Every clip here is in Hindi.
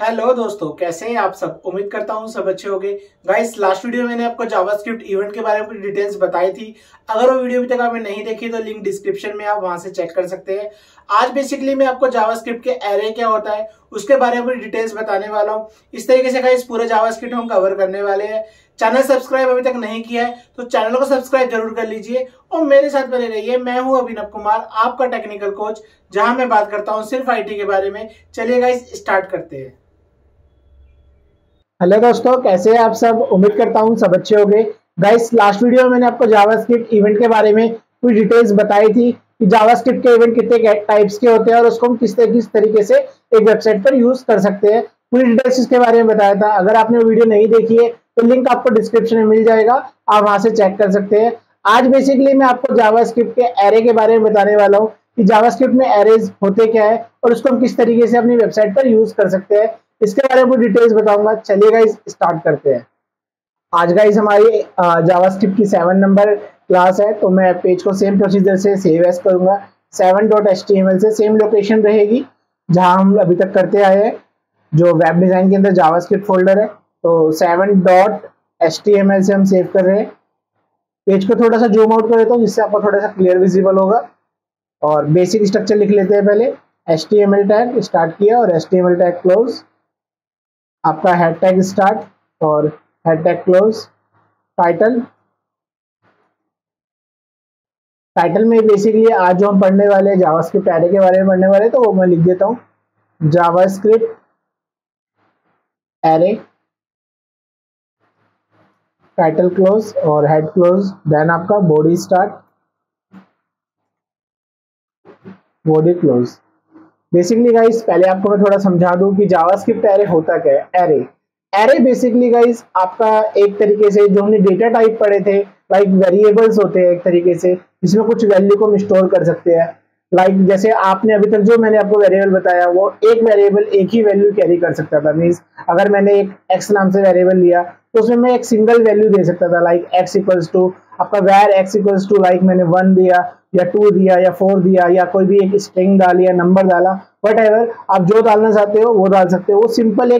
हेलो दोस्तों, कैसे हैं आप सब। उम्मीद करता हूँ सब अच्छे होंगे। गाइस, लास्ट वीडियो में मैंने आपको जावास्क्रिप्ट इवेंट के बारे में कुछ डिटेल्स बताई थी। अगर वो वीडियो अभी तक आपने नहीं देखी तो लिंक डिस्क्रिप्शन में आप वहां से चेक कर सकते हैं। आज बेसिकली मैं आपको जावास्क्रिप्ट के एरे क्या होता है उसके बारे में डिटेल्स बताने वाला हूँ। इस तरीके से गाइस पूरे जावास्क्रिप्ट हम कवर करने वाले हैं। चैनल सब्सक्राइब अभी तक नहीं किया है तो चैनल को सब्सक्राइब जरूर कर लीजिए और मेरे साथ बने रहिए। मैं हूं अभिनव कुमार, आपका टेक्निकल कोच, जहां मैं बात करता हूं सिर्फ आईटी के बारे में। चलिए गाइस, स्टार्ट करते हैं। हेलो दोस्तों, कैसे हैं आप सब। उम्मीद करता हूँ सब अच्छे होंगे। गाइस, लास्ट वीडियो में मैंने आपको जावास्क्रिप्ट इवेंट के बारे में कुछ डिटेल्स बताई थी कि जावास्क्रिप्ट के इवेंट कितने टाइप्स के होते हैं और उसको हम किस तरीके से एक वेबसाइट पर यूज कर सकते हैं। पूरी डिटेल्स इसके बारे में बताया था। अगर आपने वो वीडियो नहीं देखी है तो लिंक आपको डिस्क्रिप्शन में मिल जाएगा, आप वहां से चेक कर सकते हैं। आज बेसिकली मैं आपको जावास्क्रिप्ट के एरे के बारे में बताने वाला हूँ कि जावास्क्रिप्ट में एरेज होते क्या है और उसको हम किस तरीके से अपनी वेबसाइट पर यूज कर सकते हैं, इसके बारे में डिटेल्स बताऊंगा। चलिए गाइस, स्टार्ट करते हैं। आज गाइस हमारी जावास्क्रिप्ट की 7 नंबर क्लास है, तो मैं पेज को सेम प्रोसीजर से सेव एज करूंगा। 7.html से सेम लोकेशन रहेगी जहां हम अभी तक करते आए हैं, जो वेब डिजाइन के अंदर जावास्क्रिप्ट फोल्डर है। तो 7.html से हम सेव कर रहे हैं। पेज को थोड़ा सा जूम आउट कर देता हूँ जिससे आपको थोड़ा सा क्लियर विजिबल होगा। और बेसिक स्ट्रक्चर लिख लेते हैं पहले। HTML टैग स्टार्ट किया और HTML टैग क्लोज, आपका हेड टैग स्टार्ट और हेड टैग क्लोज। टाइटल में बेसिकली आज जो हम पढ़ने वाले हैं जावास्क्रिप्ट एरे के बारे में पढ़ने वाले हैं, तो वो मैं लिख देता हूँ जावास्क्रिप्ट एरे, टाइटल क्लोज और हेड क्लोज। देन आपका body start, body close. Basically guys, पहले आपको मैं थोड़ा समझा दूं कि जावास्क्रिप्ट एरे होता क्या है। एरे एरे बेसिकली गाइस आपका एक तरीके से जो हमने डेटा टाइप पढ़े थे, लाइक वेरिएबल्स होते हैं एक तरीके से, जिसमें कुछ वैल्यू को हम स्टोर कर सकते हैं। लाइक जैसे आपने अभी तक जो मैंने आपको वेरिएबल बताया, वो एक वेरिएबल एक ही वैल्यू कैरी कर सकता था। मीन्स अगर मैंने एक एक्स नाम से वेरिएबल लिया तो उसमें मैं एक सिंगल वैल्यू दे सकता था, लाइक एक्स इक्वल्स टू आपका वैर एक्स इक्वल्स टू, लाइक मैंने 1 दिया या 2 दिया या 4 दिया या कोई भी एक स्ट्रिंग डाली या नंबर डाला, वट एवर आप जो डालना चाहते हो वो डाल सकते हो। वो सिंपल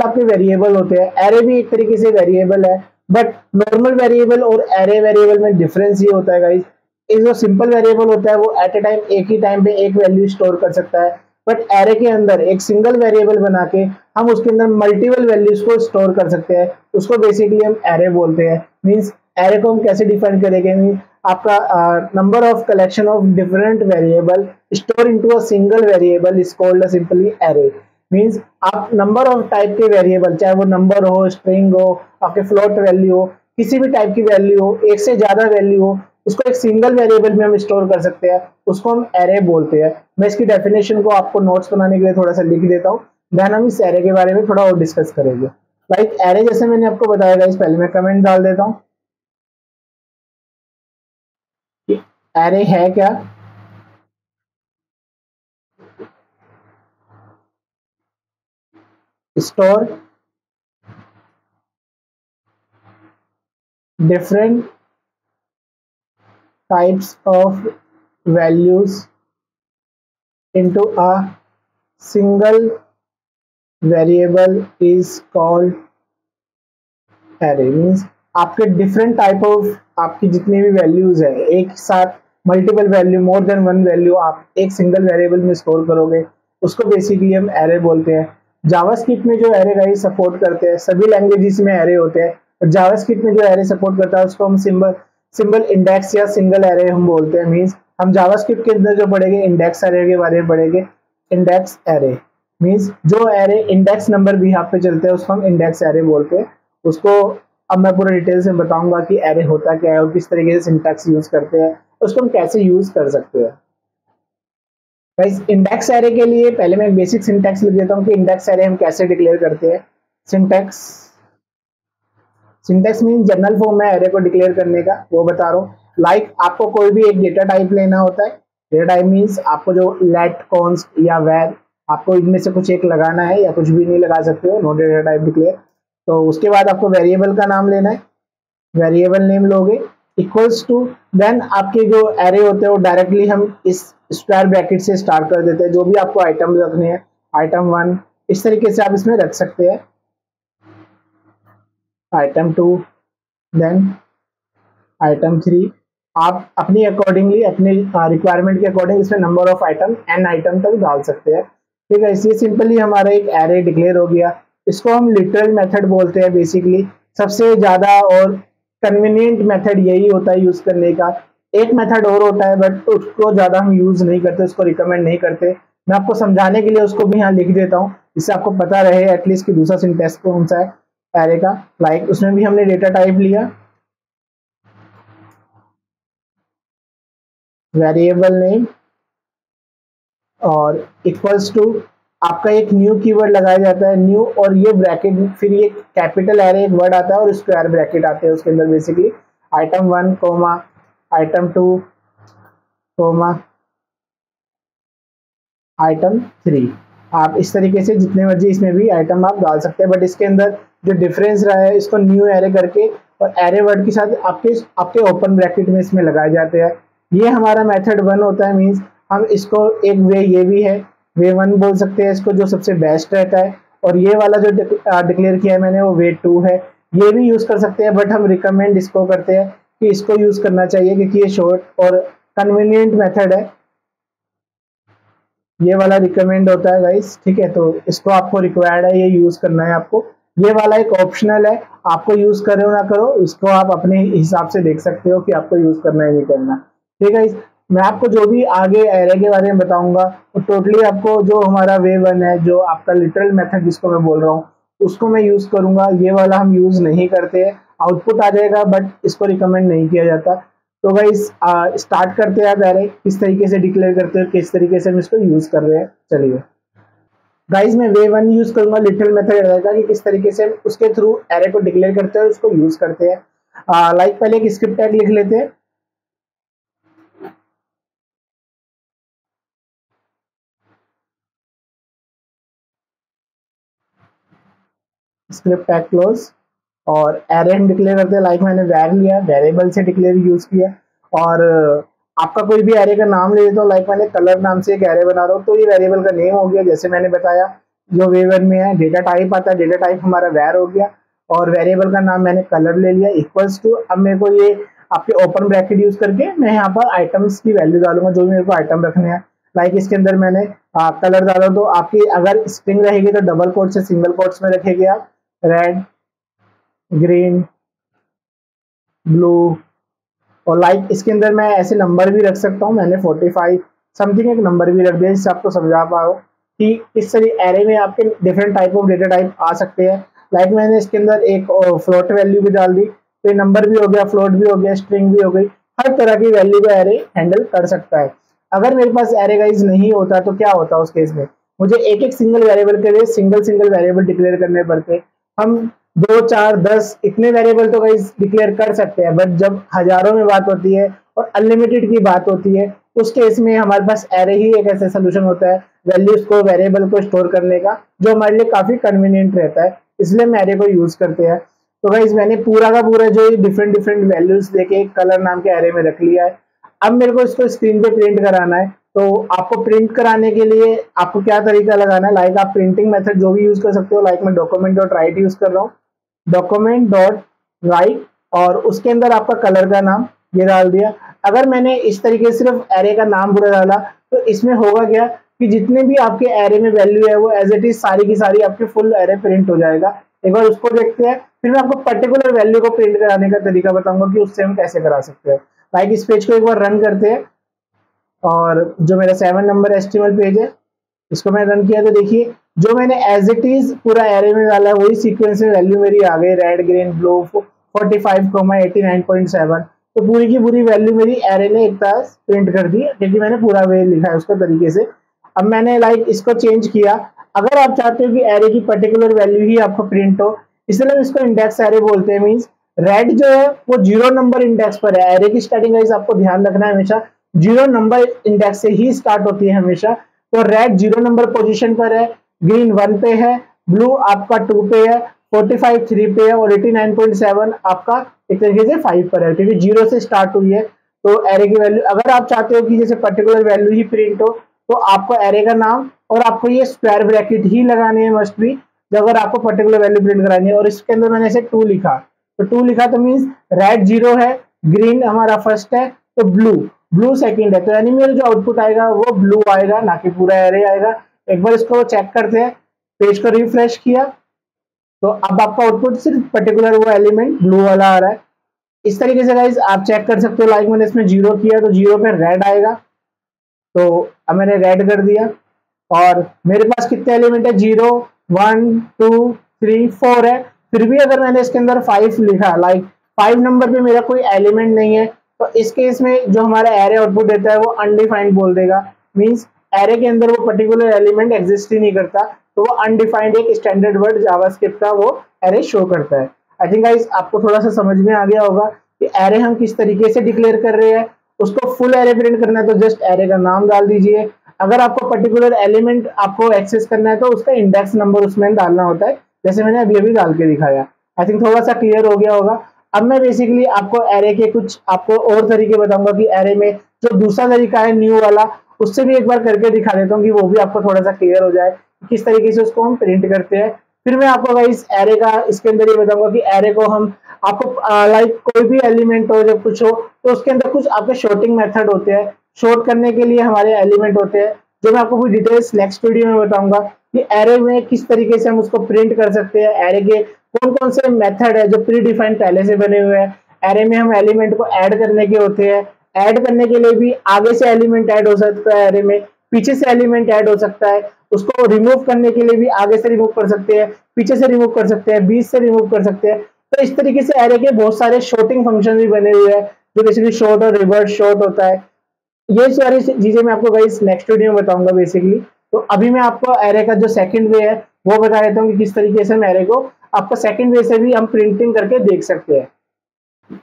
आपके वेरिएबल होते हैं। एरे भी एक तरीके से वेरिएबल है, बट नॉर्मल वेरिएबल और एरे वेरिएबल में डिफरेंस ये होता है गाइस, एक जो सिंपल वेरिएबल होता है वो एट ए टाइम एक ही टाइम पे एक वैल्यू स्टोर कर सकता है, बट एरे के अंदर एक सिंगल वेरिएबल बना के हम उसके अंदर मल्टीपल वैल्यूज को स्टोर कर सकते हैं। उसको बेसिकली हम एरे बोलते हैं। मींस एरे को हम कैसे डिफाइन करेंगे, आपका number of collection of different variable store into a single variable is called simply array. Means आप नंबर ऑफ टाइप के वेरिएबल, चाहे वो नंबर हो, स्ट्रिंग हो, आपके फ्लोट वैल्यू हो, किसी भी टाइप की वैल्यू हो, एक से ज्यादा वैल्यू हो, उसको एक सिंगल वेरिएबल में हम स्टोर कर सकते हैं, उसको हम एरे बोलते हैं। मैं इसकी डेफिनेशन को आपको नोट्स बनाने के लिए थोड़ा सा लिख देता हूँ, देन हम इस एरे के बारे में थोड़ा और डिस्कस करेंगे। लाइक एरे जैसे मैंने आपको बताया गाइस, पहले मैं कमेंट डाल देता हूँ कि एरे है क्या। Store different types of values into a single variable is called array। Means आपके डिफरेंट टाइप ऑफ, आपकी जितनी भी वैल्यूज है, एक साथ multiple value, more than one value आप एक सिंगल वेरिएबल में स्टोर करोगे, उसको बेसिकली हम एरे बोलते हैं। जावास्क्रिप्ट में जो एरे गाइस सपोर्ट करते हैं, सभी लैंग्वेजेस में एरे होते हैं, और जावास्क्रिप्ट में जो एरे सपोर्ट करता है उसको हम सिंबल इंडेक्स या सिंगल एरे हम बोलते हैं। मींस हम जावास्क्रिप्ट के अंदर जो पढ़ेंगे इंडेक्स एरे के बारे में पढ़ेंगे। इंडेक्स एरे मींस जो एरे इंडेक्स नंबर भी यहाँ पे चलते हैं उसको हम इंडेक्स एरे बोलते हैं। उसको अब मैं पूरा डिटेल से बताऊंगा कि एरे होता क्या है और किस तरीके से सिंटैक्स यूज करते हैं, उसको हम कैसे यूज कर सकते हैं। गाइस, इंडेक्स एरे के लिए पहले मैं एक बेसिक सिंटैक्स लिख देता हूँ कि इंडेक्स एरे हम कैसे डिक्लेयर करते हैं। सिंटैक्स मीन जनरल फॉर्म है एरे को डिक्लेयर करने का, वो बता रहा हूँ। लाइक आपको कोई भी एक डेटा टाइप लेना होता है। डेटा टाइप मीन्स आपको जो लेट, कॉन्स्ट या वैर, आपको इनमें से कुछ एक लगाना है या कुछ भी नहीं लगा सकते हो, नो डेटा टाइप डिक्लेयर। तो उसके बाद आपको वेरिएबल का नाम लेना है, वेरिएबल नेम लोगे, इक्वल्स टू, देन आपके जो एरे होते हैं वो डायरेक्टली हम इस स्क्वायर ब्रैकेट से स्टार्ट कर देते हैं। जो भी आपको आइटम रखने हैं, आइटम 1, इस तरीके से आप इसमें रख सकते हैं। Item 2, then item 3। आप अपनी अकॉर्डिंगली, अपने रिक्वायरमेंट के अकॉर्डिंग इसमें number of item n item तक डाल सकते हैं। ठीक है, इसलिए सिंपली हमारा एक एरे डिक्लेयर हो गया। इसको हम लिटरल मेथड बोलते हैं। बेसिकली सबसे ज्यादा और कन्वीनियंट मेथड यही होता है यूज करने का। एक मेथड और होता है बट उसको ज्यादा हम यूज नहीं करते, उसको रिकमेंड नहीं करते। मैं आपको समझाने के लिए उसको भी यहाँ लिख देता हूँ, जिससे आपको पता रहे एटलीस्ट कि दूसरा सिंटेक्स कौन सा है एरे का। लाइक उसमें भी हमने डेटा टाइप लिया, वेरिएबल नेम और इक्वल्स टू आपका एक न्यू कीवर्ड लगाया जाता है, न्यू, और ये ब्रैकेट, फिर ये कैपिटल एरे एक वर्ड आता है और स्क्वायर ब्रैकेट आते हैं उसके अंदर। Basically item 1 comma item 2 comma item 3। आप इस तरीके से जितने मर्जी इसमें भी आइटम आप डाल सकते हैं, बट इसके अंदर जो डिफरेंस रहा है, इसको न्यू एरे करके और एरे वर्ड के साथ आपके ओपन ब्रैकेट में इसमें लगाए जाते हैं। ये हमारा मेथड 1 होता है। मींस हम इसको एक वे ये भी है, वे 1 बोल सकते हैं इसको, जो सबसे बेस्ट रहता है। और ये वाला जो डिक्लेयर किया है मैंने, वो वे 2 है। ये भी यूज कर सकते हैं, बट हम रिकमेंड इसको करते हैं कि इसको यूज करना चाहिए, क्योंकि ये शॉर्ट और कन्वीनियंट मेथड है। ये वाला रिकमेंड होता है गाइस। ठीक है, तो इसको आपको रिक्वायर्ड है, ये यूज करना है आपको। ये वाला एक ऑप्शनल है, आपको यूज करो ना करो, इसको आप अपने हिसाब से देख सकते हो कि आपको यूज करना है नहीं करना। ठीक है, मैं आपको जो भी आगे एरे के बारे में बताऊंगा, तो टोटली आपको जो हमारा वे 1 है, जो आपका लिटरल मेथड जिसको मैं बोल रहा हूँ, उसको मैं यूज करूंगा। ये वाला हम यूज नहीं करते हैं। आउटपुट आ जाएगा बट इसको रिकमेंड नहीं किया जाता। तो गाइस स्टार्ट करते हैं आप एरे किस तरीके से डिक्लेयर करते हो, किस तरीके से हम इसको यूज कर रहे हैं। चलिए गाइस, मैं वे 1 यूज करूंगा, लिटरल मेथड रहेगा कि किस तरीके से उसके थ्रू एरे को डिक्लेयर करते हैं और उसको यूज करते हैं। लाइक पहले एक स्क्रिप्ट टैग लिख लेते हैं। स्क्रिप्ट टैग क्लोज और एरे हम डिक्लेयर करते हैं। लाइक मैंने वैर लिया, वेरिएबल से डिक्लेयर यूज किया। और आपका कोई भी एरे का नाम ले लेता हूँ। लाइक मैंने कलर नाम से एक एरे बना रहा हूँ, तो ये वेरिएबल का नेम हो गया, जैसे मैंने बताया जो वे 1 में है। डेटा टाइप आता है, डेटा टाइप हमारा वैर हो गया और वेरिएबल का नाम मैंने कलर ले लिया, इक्वल्स टू। अब मेरे को ये आपके ओपन ब्रैकेट यूज करके मैं यहाँ पर आइटम्स की वैल्यू डालूंगा, जो भी मेरे को आइटम रखने हैं। लाइक इसके अंदर मैंने कलर डाला, तो आपकी अगर स्ट्रिंग रहेगी तो डबल कोट से सिंगल कोट्स में रखेंगे आप, रेड, ग्रीन, ब्लू। और लाइक इसके अंदर मैं ऐसे नंबर भी रख सकता हूँ। मैंने 45 समथिंग एक नंबर भी रख दिया, जिससे आपको समझा पाओ कि इस तरह एरे में आपके different type of data type आ सकते हैं। लाइक मैंने इसके अंदर एक फ्लोट वैल्यू भी डाल दी, तो ये नंबर भी हो गया, फ्लोट भी हो गया, स्ट्रिंग भी हो गई। हर तरह की वैल्यू का एरे हैंडल कर सकता है। अगर मेरे पास एरे गाइज नहीं होता तो क्या होता उस केस में, मुझे एक एक सिंगल वेरिएबल के लिए सिंगल वेरिएबल डिक्लेयर करने पड़ते। हम 2, 4, 10 इतने वेरिएबल तो गाइस डिक्लेयर कर सकते हैं, बट जब हजारों में बात होती है और अनलिमिटेड की बात होती है, उस केस में हमारे पास एरे ही एक ऐसा सोल्यूशन होता है वैल्यूज को, वेरिएबल को स्टोर करने का, जो हमारे लिए काफी कन्वीनियंट रहता है। इसलिए हम एरे को यूज करते हैं। तो गाइस मैंने पूरा का पूरा जो डिफरेंट डिफरेंट वैल्यूज लेके एक कलर नाम के एरे में रख लिया है। अब मेरे को इसको स्क्रीन पे प्रिंट कराना है। तो आपको प्रिंट कराने के लिए आपको क्या तरीका लगाना है, लाइक आप प्रिंटिंग मेथड जो भी यूज कर सकते हो। लाइक मैं डॉक्यूमेंट डॉट राइट यूज कर रहा हूँ, डॉक्यूमेंट डॉट राइट, और उसके अंदर आपका कलर का नाम ये डाल दिया। अगर मैंने इस तरीके से सिर्फ एरे का नाम पूरा डाला, तो इसमें होगा क्या कि जितने भी आपके एरे में वैल्यू है वो एज इट इज सारी की सारी आपके फुल एरे प्रिंट हो जाएगा। एक बार उसको देखते हैं, फिर मैं आपको पर्टिकुलर वैल्यू को प्रिंट कराने का तरीका बताऊंगा कि उससे हम कैसे करा सकते हैं। लाइक इस पेज को एक बार रन करते हैं, और जो मेरा 7 नंबर HTML पेज है, इसको मैं रन किया तो देखिए जो मैंने एज इट इज पूरा एरे में डाला है वही सीक्वेंस में वैल्यू मेरी आ गई, रेड, ग्रीन, ब्लू, 45, 89.7। तो पूरी की पूरी वैल्यू मेरी एरे ने एक तरह प्रिंट कर दी, क्योंकि मैंने पूरा वे लिखा है उसका तरीके से। अब मैंने लाइक इसको चेंज किया। अगर आप चाहते हो कि एरे की पर्टिकुलर वैल्यू ही आपको प्रिंट हो, इसलिए हम इसको इंडेक्स एरे बोलते हैं। मींस रेड जो है वो 0 नंबर इंडेक्स पर है। एरे की स्टार्टिंग गाइस आपको ध्यान रखना है, हमेशा 0 नंबर इंडेक्स से ही स्टार्ट होती है हमेशा। तो रेड 0 नंबर पोजीशन पर है, ग्रीन 1 पे है, ब्लू आपका 2 पे है, 45 3 पे है, और 89.7 आपका एक तरीके से 5 पर है, क्योंकि 0 से स्टार्ट हुई है। तो एरे की वैल्यू अगर आप चाहते हो कि जैसे पर्टिकुलर वैल्यू ही प्रिंट हो, तो आपको एरे का नाम और आपको ये स्क्वायर ब्रैकेट ही लगाने हैं मस्ट भी, जब अगर आपको पर्टिकुलर वैल्यू प्रिंट करानी है। और इसके अंदर मैंने ऐसे 2 लिखा, तो 2 लिखा तो मीन्स रेड 0 है, ग्रीन हमारा फर्स्ट है, तो ब्लू सेकंड है, तो यानी मेरा जो आउटपुट आएगा वो ब्लू आएगा, ना कि पूरा एरे आएगा। एक बार इसको चेक करते हैं, पेज को रिफ्रेश किया तो अब आपका आउटपुट सिर्फ पर्टिकुलर वो एलिमेंट ब्लू वाला आ रहा है। इस तरीके से गाइस आप चेक कर सकते हो। लाइक मैंने इसमें 0 किया तो 0 पे रेड आएगा, तो अब मैंने रेड कर दिया। और मेरे पास कितने एलिमेंट है, 0 1 2 3 4 है। फिर भी अगर मैंने इसके अंदर 5 लिखा, लाइक 5 नंबर पे मेरा कोई एलिमेंट नहीं है, तो इस केस में जो हमारा एरे आउटपुट देता है वो अनडिफाइंड बोल देगा। मींस एरे के अंदर वो पर्टिकुलर एलिमेंट एग्जिस्ट ही नहीं करता, तो वो अनडिफाइंड एक स्टैंडर्ड वर्ड जावास्क्रिप्ट का वो एरे शो करता है। आई थिंक गाइस आपको थोड़ा सा समझ में आ गया होगा कि एरे हम किस तरीके से डिक्लेयर कर रहे हैं। उसको फुल एरे प्रिंट करना है तो जस्ट एरे का नाम डाल दीजिए। अगर आपको पर्टिकुलर एलिमेंट आपको एक्सेस करना है तो उसका इंडेक्स नंबर उसमें डालना होता है, जैसे मैंने अभी डाल के दिखाया। आई थिंक थोड़ा सा क्लियर हो गया होगा। अब मैं बेसिकली आपको एरे के कुछ आपको और तरीके बताऊंगा कि एरे में जो दूसरा तरीका है न्यू वाला, उससे भी एक बार करके दिखा देता हूँ कि वो भी आपको थोड़ा सा क्लियर हो जाए किस तरीके से उसको हम प्रिंट करते हैं। फिर मैं आपको गाइस एरे का इसके अंदर ये बताऊंगा कि एरे को हम आपको लाइक कोई भी एलिमेंट हो जब कुछ हो तो उसके अंदर कुछ आपके शॉर्टिंग मेथड होते हैं। शॉर्ट करने के लिए हमारे एलिमेंट होते हैं, जो मैं आपको कुछ डिटेल्स नेक्स्ट वीडियो में बताऊंगा कि एरे में किस तरीके से हम उसको प्रिंट कर सकते हैं। एरे के कौन कौन से मेथड है जो प्री डिफाइंड पहले से बने हुए हैं। एरे में हम एलिमेंट को ऐड करने के होते हैं, ऐड करने के लिए भी आगे से एलिमेंट ऐड हो सकता है, एरे में पीछे से एलिमेंट ऐड हो सकता है। उसको रिमूव करने के लिए भी आगे से रिमूव कर सकते हैं, पीछे से रिमूव कर सकते हैं, बीच से रिमूव कर सकते हैं। तो इस तरीके से एरे के बहुत सारे शॉर्टिंग फंक्शन भी बने हुए हैं, जो बेसिकली शॉर्ट और रिवर्स शॉर्ट होता है। ये सारी चीजें मैं आपको गाइस नेक्स्ट वीडियो में बताऊंगा बेसिकली। तो अभी मैं आपको एरे का जो सेकंड वे है वो बता देता हूँ कि किस तरीके से हम एरे को आपको सेकंड वे से भी हम प्रिंटिंग करके देख सकते हैं।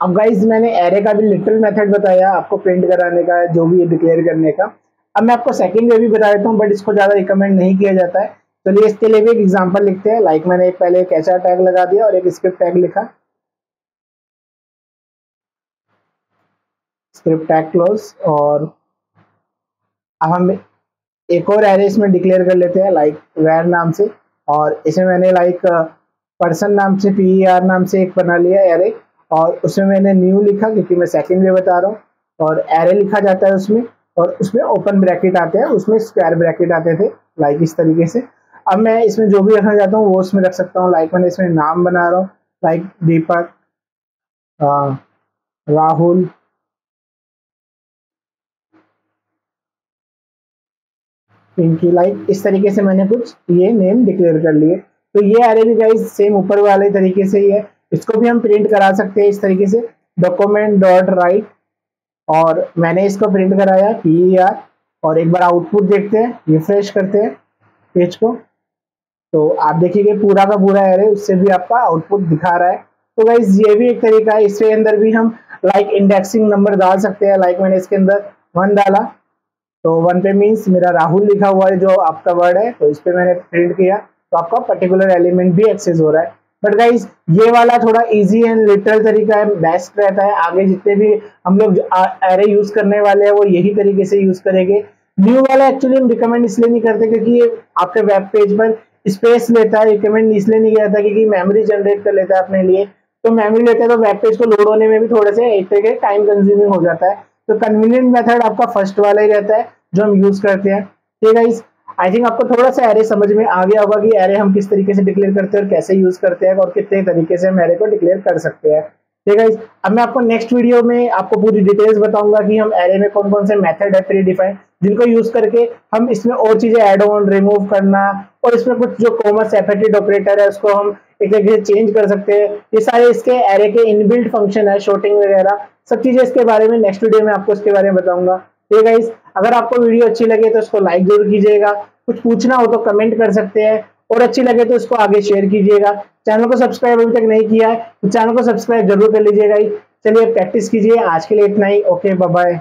अब गाइस मैंने एरे का भी लिटिल मेथड बताया आपको प्रिंट कराने का, जो भी डिक्लेयर करने का। अब मैं आपको सेकंड वे भी बता देता हूँ, बट इसको ज्यादा रिकमेंड नहीं किया जाता है। चलिए इसके लिए भी एक एग्जांपल लिखते हैं। लाइक मैंने पहले एक एचआर टैग लगा दिया और एक स्क्रिप्ट टैग लिखा, स्क्रिप्ट टैग क्लोज। और अब हम एक और एरे इसमें डिक्लेयर कर लेते हैं लाइक वेर नाम से, और इसमें मैंने लाइक पर्सन नाम से PER नाम से एक बना लिया एरे, और उसमें मैंने न्यू लिखा क्योंकि मैं सेकंड वे बता रहा हूँ। और एरे लिखा जाता है उसमें, और उसमें ओपन ब्रैकेट आते हैं, उसमें स्क्वायर ब्रैकेट आते थे लाइक इस तरीके से। अब मैं इसमें जो भी रखना चाहता हूँ वो उसमें रख सकता हूँ। लाइक मैंने इसमें नाम बना रहा हूँ लाइक दीपक, राहुल, पिंकी, लाइक इस तरीके से मैंने कुछ ये नेम डिक्लेयर कर लिए। तो ये एरे भी गाइस सेम ऊपर वाले तरीके से ही है, इसको भी हम प्रिंट करा सकते हैं इस तरीके से डॉक्यूमेंट डॉट राइट, और मैंने इसको प्रिंट कराया PER। और एक बार आउटपुट देखते हैं, रिफ्रेश करते हैं पेज को, तो आप देखिए पूरा का पूरा एरे उससे भी आपका आउटपुट दिखा रहा है। तो गाइस ये भी एक तरीका है, इसके अंदर भी हम लाइक इंडेक्सिंग नंबर डाल सकते हैं। लाइक मैंने इसके अंदर 1 डाला, तो 1 पे मीन्स मेरा राहुल लिखा हुआ है जो आपका वर्ड है, तो इस पे मैंने प्रिंट किया तो आपका पर्टिकुलर एलिमेंट भी एक्सेस हो रहा है। बट गाइस ये वाला थोड़ा इजी एंड लिटरल तरीका है, बेस्ट रहता है। आगे जितने भी हम लोग एरे यूज करने वाले हैं वो यही तरीके से यूज करेंगे। न्यू वाला एक्चुअली हम रिकमेंड इसलिए नहीं करते क्योंकि ये आपके वेब पेज पर स्पेस लेता है। रिकमेंड इसलिए नहीं किया था क्योंकि मेमोरी जनरेट कर लेता है अपने लिए, तो मेमोरी लेता है तो वेब पेज को लोड होने में भी थोड़े से एक तरीके टाइम कंज्यूमिंग हो जाता है। तो कन्वीनियंट मेथड आपका फर्स्ट वाला ही रहता है जो हम यूज करते हैं। ठीक है गाइस, आई थिंक आपको थोड़ा सा एरे समझ में आ गया होगा कि एरे हम किस तरीके से डिक्लेयर करते हैं और कैसे यूज करते हैं और कितने तरीके से हम एरे को डिक्लेयर कर सकते हैं। ठीक है गाइस, अब मैं आपको नेक्स्ट वीडियो में आपको पूरी डिटेल्स बताऊंगा कि हम एरे में कौन कौन से मेथड है प्री डिफाइंड, जिनको यूज करके हम इसमें और चीजें ऐड ऑन रिमूव करना, और इसमें कुछ जो कॉमा सेपरेटेड ऑपरेटर है उसको हम एक तरीके से चेंज कर सकते हैं। ये सारे इसके एरे के इनबिल्ट फंक्शन है, शॉर्टिंग वगैरह सब चीजें इसके बारे में नेक्स्ट वीडियो में आपको इसके बारे में बताऊंगा। ठीक है गाइस, अगर आपको वीडियो अच्छी लगे तो इसको लाइक जरूर कीजिएगा, कुछ पूछना हो तो कमेंट कर सकते हैं, और अच्छी लगे तो इसको आगे शेयर कीजिएगा। चैनल को सब्सक्राइब अभी तक नहीं किया है तो चैनल को सब्सक्राइब जरूर कर लीजिएगा। चलिए प्रैक्टिस कीजिए। आज के लिए इतना ही, ओके बाय बाय।